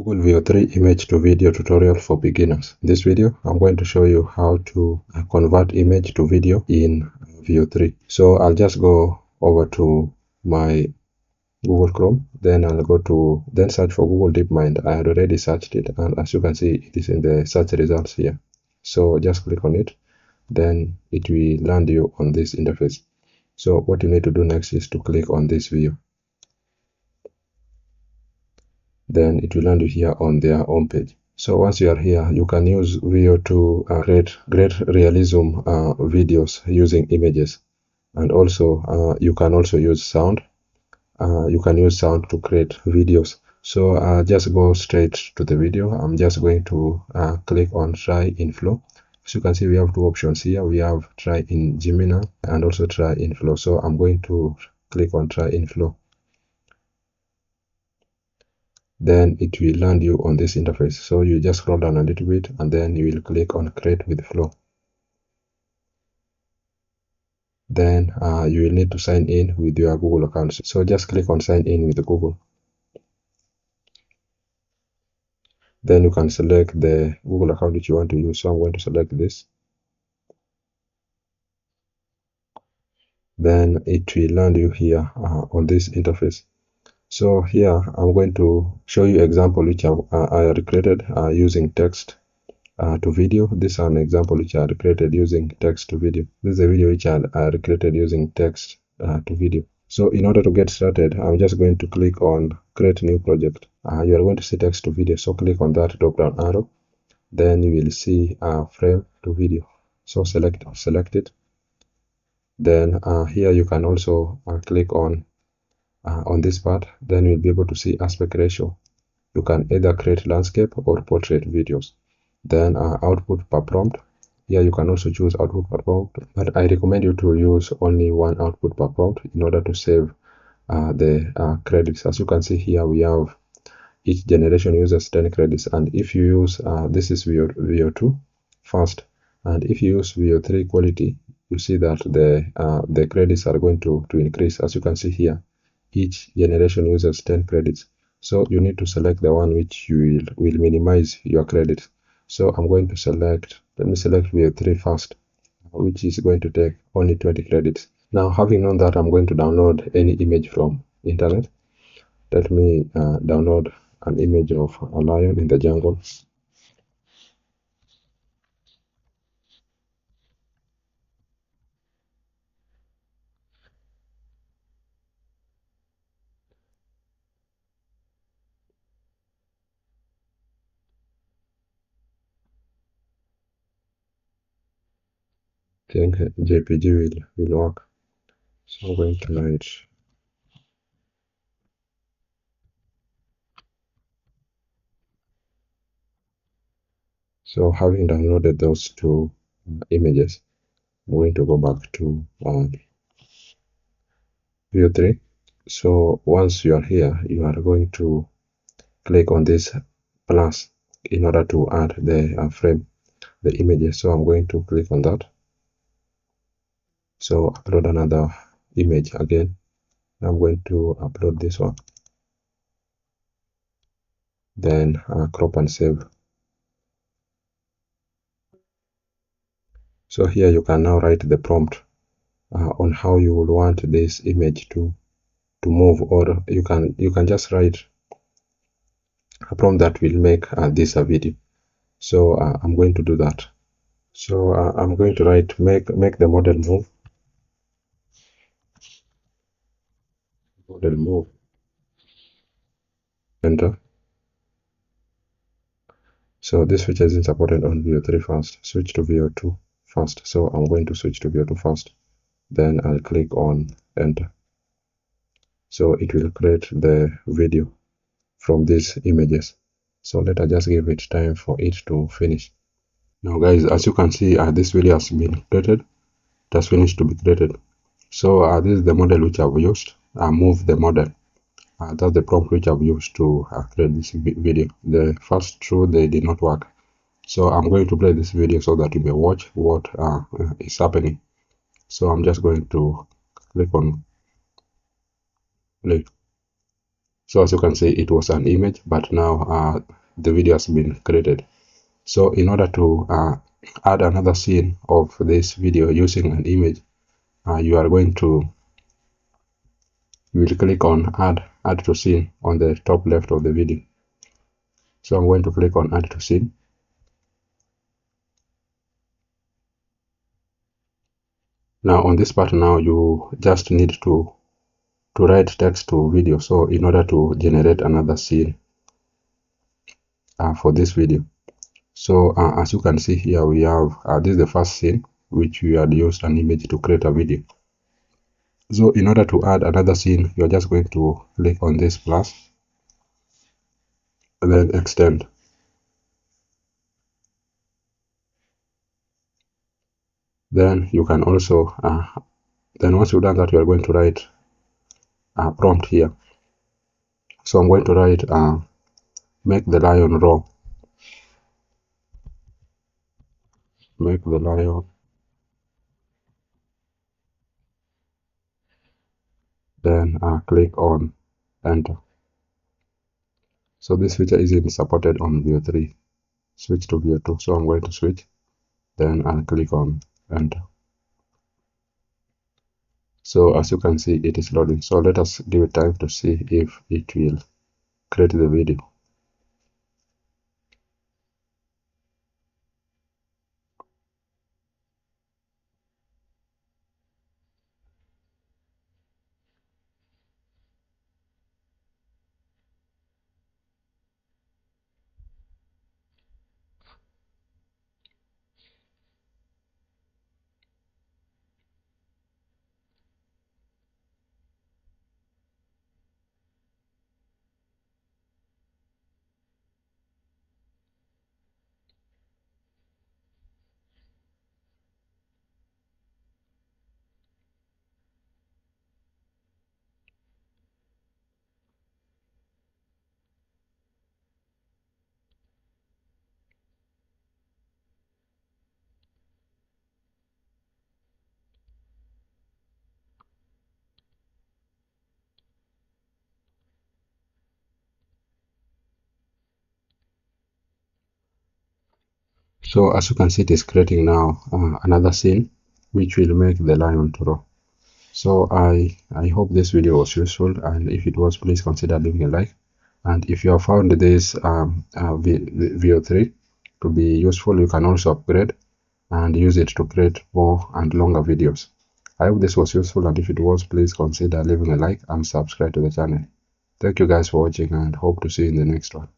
Google Veo 3 image to video tutorial for beginners. In this video, I'm going to show you how to convert image to video in Veo 3. So I'll just go over to my Google Chrome, then I'll go to, then search for Google DeepMind. I had already searched it, and as you can see, it is in the search results here. So just click on it, then it will land you on this interface. So what you need to do next is to click on this view. Then it will land you here on their home page. So once you are here, you can use Veo to create great realism videos using images, and also you can also use sound. You can use sound to create videos. So just go straight to the video. I'm just going to click on try in Flow. As you can see, we have two options here. We have try in Gemini and also try in Flow. So I'm going to click on try in Flow. Then it will land you on this interface. So you just scroll down a little bit and then you will click on create with Flow. Then you will need to sign in with your Google account. So just click on sign in with Google. Then you can select the Google account which you want to use. So I'm going to select this. Then it will land you here on this interface. So here I'm going to show you example which I recreated using text to video. This is an example which I recreated using text to video. This is a video which I recreated using text to video. So in order to get started, I'm just going to click on create new project. You are going to see text to video. So click on that drop down arrow. Then you will see frame to video. So select it. Then here you can also click on this part. Then you'll be able to see aspect ratio. You can either create landscape or portrait videos. Then output per prompt. Here you can also choose output per prompt, but I recommend you to use only one output per prompt in order to save the credits. As you can see here, we have each generation uses 10 credits, and if you use this is Veo 2 fast, and if you use Veo 3 quality, you see that the credits are going to increase. As you can see here, each generation uses 10 credits. So you need to select the one which you will minimize your credits. So I'm going to select, let me select Veo 3 first, which is going to take only 20 credits. Now, having known that, I'm going to download any image from internet. Let me download an image of a lion in the jungle. I think JPG will work. So I'm going to write. So having downloaded those two images, I'm going to go back to Veo 3. So once you are here, you are going to click on this plus in order to add the frame, the images. So I'm going to click on that. So upload another image again. I'm going to upload this one. Then crop and save. So here you can now write the prompt on how you would want this image to move, or you can just write a prompt that will make this a video. So I'm going to do that. So I'm going to write make the model move. Model move. Enter. So this feature isn't supported on Veo 3 first. Switch to Veo 2 first. So I'm going to switch to Veo 2 first. Then I'll click on enter. So it will create the video from these images. So let us just give it time for it to finish. Now guys, as you can see, this video has been created. It has finished to be created. So this is the model which I've used. Move the model. That's the prompt which I've used to create this video. The first two, they did not work. So I'm going to play this video so that you may watch what is happening. So I'm just going to click on play. So as you can see, it was an image, but now the video has been created. So in order to add another scene of this video using an image, you will click on add to scene on the top left of the video. So I'm going to click on add to scene. Now on this part, now you just need to write text to video. So in order to generate another scene for this video, so as you can see here, we have this is the first scene which we had used an image to create a video. So in order to add another scene, you're just going to click on this plus and then extend. Then you can also then once you've done that, you are going to write a prompt here. So I'm going to write make the lion roar. Make the lion. Then click on enter. So this feature isn't supported on Veo 3. Switch to Veo 2. So I'm going to switch. Then I'll click on enter. So as you can see, it is loading. So let us give it time to see if it will create the video. So as you can see, it is creating now another scene which will make the lion to roar. So I hope this video was useful, and if it was, please consider leaving a like. And if you have found this Veo 3 to be useful, you can also upgrade and use it to create more and longer videos. I hope this was useful, and if it was, please consider leaving a like and subscribe to the channel. Thank you guys for watching, and hope to see you in the next one.